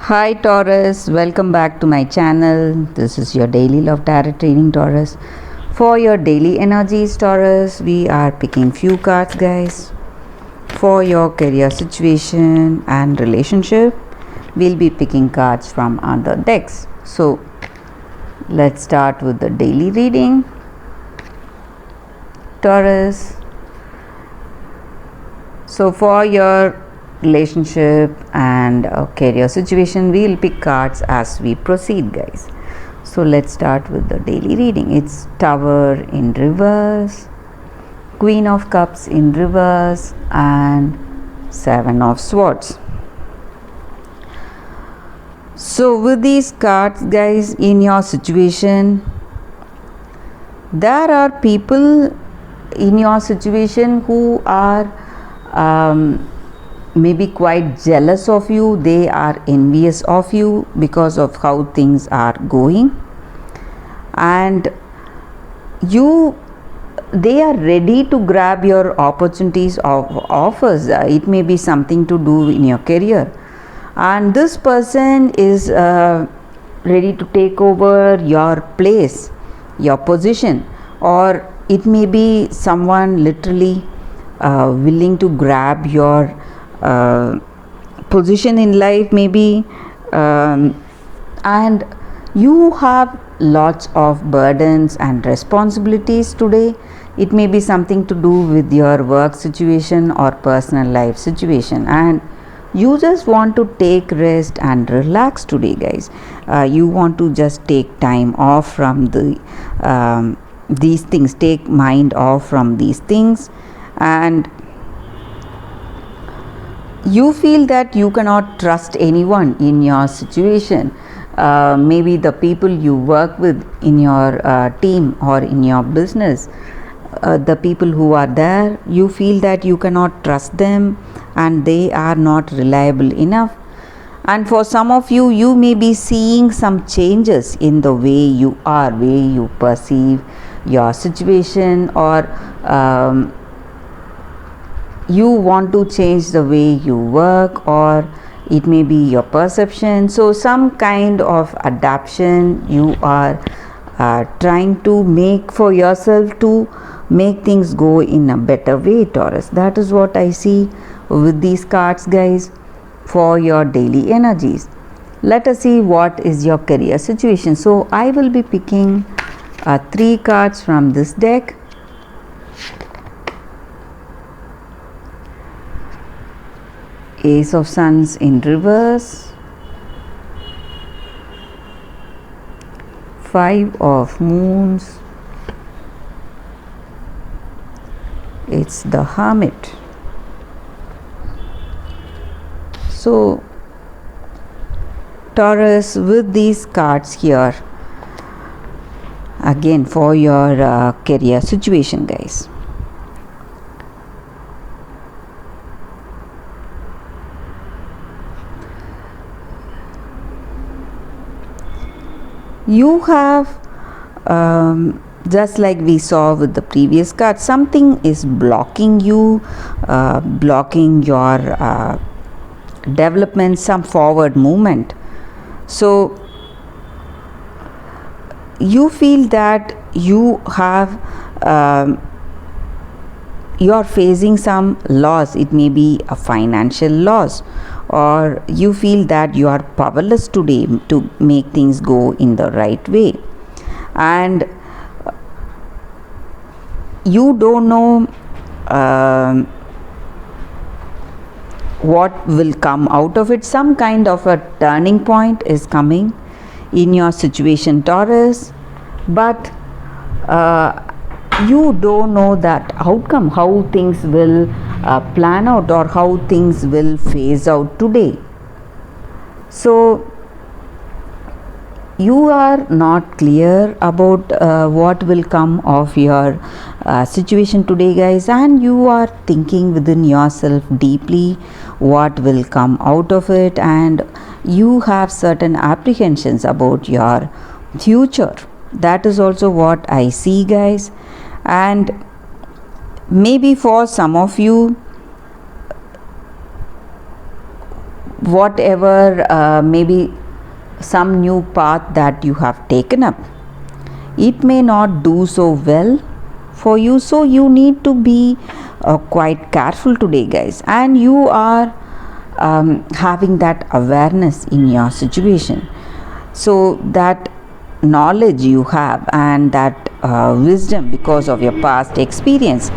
Hi Taurus, welcome back to my channel. This is your daily love tarot reading, Taurus. For your daily energies, Taurus, we are picking few cards, guys. For your career situation and relationship, we'll be picking cards from other decks. So let's start with the daily reading, Taurus. So for your relationship and career situation, we'll pick cards as we proceed, guys. So let's start with the daily reading. It's Tower in reverse, Queen of Cups in reverse, and Seven of Swords. So with these cards, guys, in your situation, there are people in your situation who are maybe quite jealous of you. They are envious of you because of how things are going, and they are ready to grab your opportunities of offers. It may be something to do in your career, and this person is ready to take over your place, your position, or it may be someone literally willing to grab your position in life, maybe, and you have lots of burdens and responsibilities today. It may be something to do with your work situation or personal life situation, and you just want to take rest and relax today, guys. You want to just take time off from these things, take mind off from these things, and you feel that you cannot trust anyone in your situation. Maybe the people you work with in your team or in your business, the people who are there, you feel that you cannot trust them and they are not reliable enough. And for some of you, you may be seeing some changes in the way you perceive your situation, or you want to change the way you work, or it may be your perception. So some kind of adaptation you are trying to make for yourself to make things go in a better way, Taurus. That is what I see with these cards, guys, for your daily energies. Let us see what is your career situation. So I will be picking 3 cards from this deck. Ace of Suns in reverse, 5 of Moons, it's the Hermit. So Taurus, with these cards here, again for your career situation, guys, you have just like we saw with the previous card, something is blocking you, blocking your development, some forward movement. So you feel that you are facing some loss. It may be a financial loss, or you feel that you are powerless today to make things go in the right way, and you don't know what will come out of it. Some kind of a turning point is coming in your situation, Taurus, but you don't know that outcome, how things will plan out, or how things will phase out today. So you are not clear about what will come of your situation today, guys, and you are thinking within yourself deeply what will come out of it, and you have certain apprehensions about your future. That is also what I see, guys. And maybe for some of you, whatever maybe some new path that you have taken up, it may not do so well for you, so you need to be quite careful today, guys. And you are having that awareness in your situation, so that knowledge you have and that wisdom because of your past experience,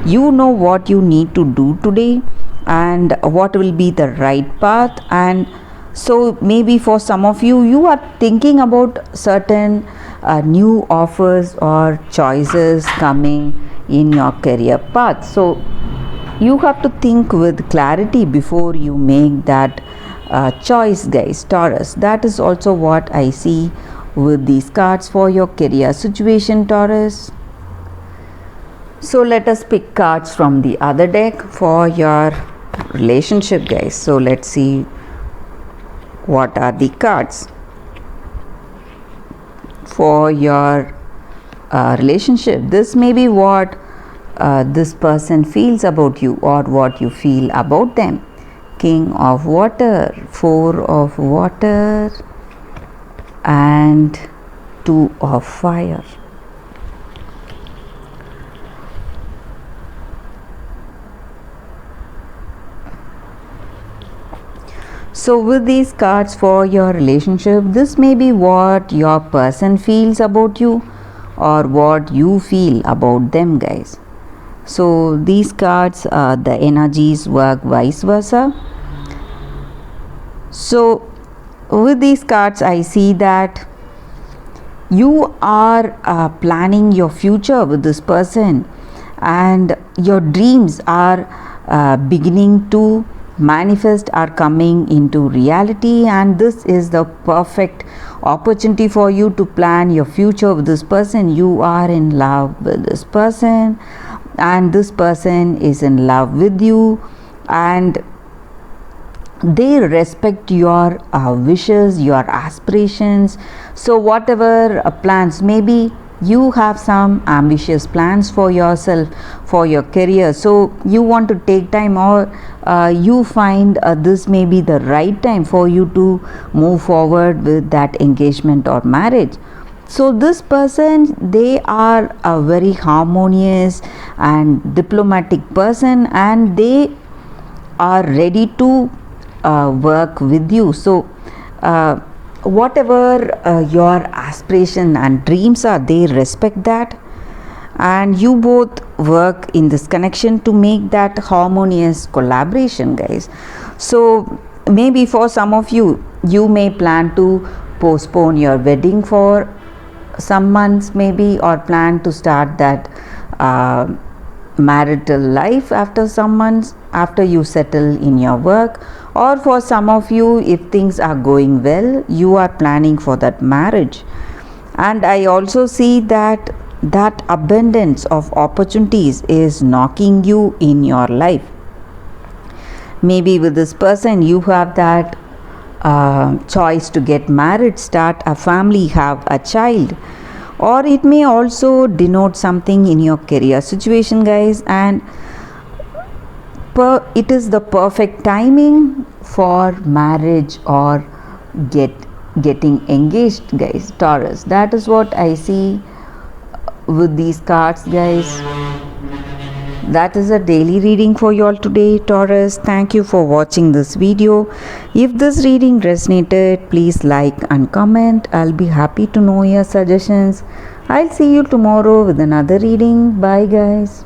you know what you need to do today and what will be the right path. And so maybe for some of you, you are thinking about certain new offers or choices coming in your career path, so you have to think with clarity before you make that choice, guys, Taurus. That is also what I see with these cards for your career situation, Taurus. So let us pick cards from the other deck for your relationship, guys. So let's see what are the cards for your relationship. This may be what this person feels about you or what you feel about them. King of Water, Four of Water, and Two of Fire. So with these cards for your relationship, this may be what your person feels about you or what you feel about them, guys. So these cards, the energies work vice versa. So with these cards, I see that you are planning your future with this person, and your dreams are beginning to manifest, are coming into reality, and this is the perfect opportunity for you to plan your future with this person. You are in love with this person and this person is in love with you, and they respect your wishes, your aspirations. So whatever plans, maybe you have some ambitious plans for yourself, for your career, so you want to take time, or you find this may be the right time for you to move forward with that engagement or marriage. So this person, they are a very harmonious and diplomatic person, and they are ready to work with you. So whatever your aspiration and dreams are, they respect that, and you both work in this connection to make that harmonious collaboration, guys. So maybe for some of you, you may plan to postpone your wedding for some months maybe, or plan to start that marital life after some months, after you settle in your work. Or for some of you, if things are going well, you are planning for that marriage. And I also see that abundance of opportunities is knocking you in your life. Maybe with this person, you have that choice to get married, start a family, have a child, or it may also denote something in your career situation, guys. And it is the perfect timing for marriage or getting engaged, guys, Taurus. That is what I see with these cards, guys. That is a daily reading for you all today, Taurus. Thank you for watching this video. If this reading resonated, please like and comment. I'll be happy to know your suggestions. I'll see you tomorrow with another reading. Bye, guys.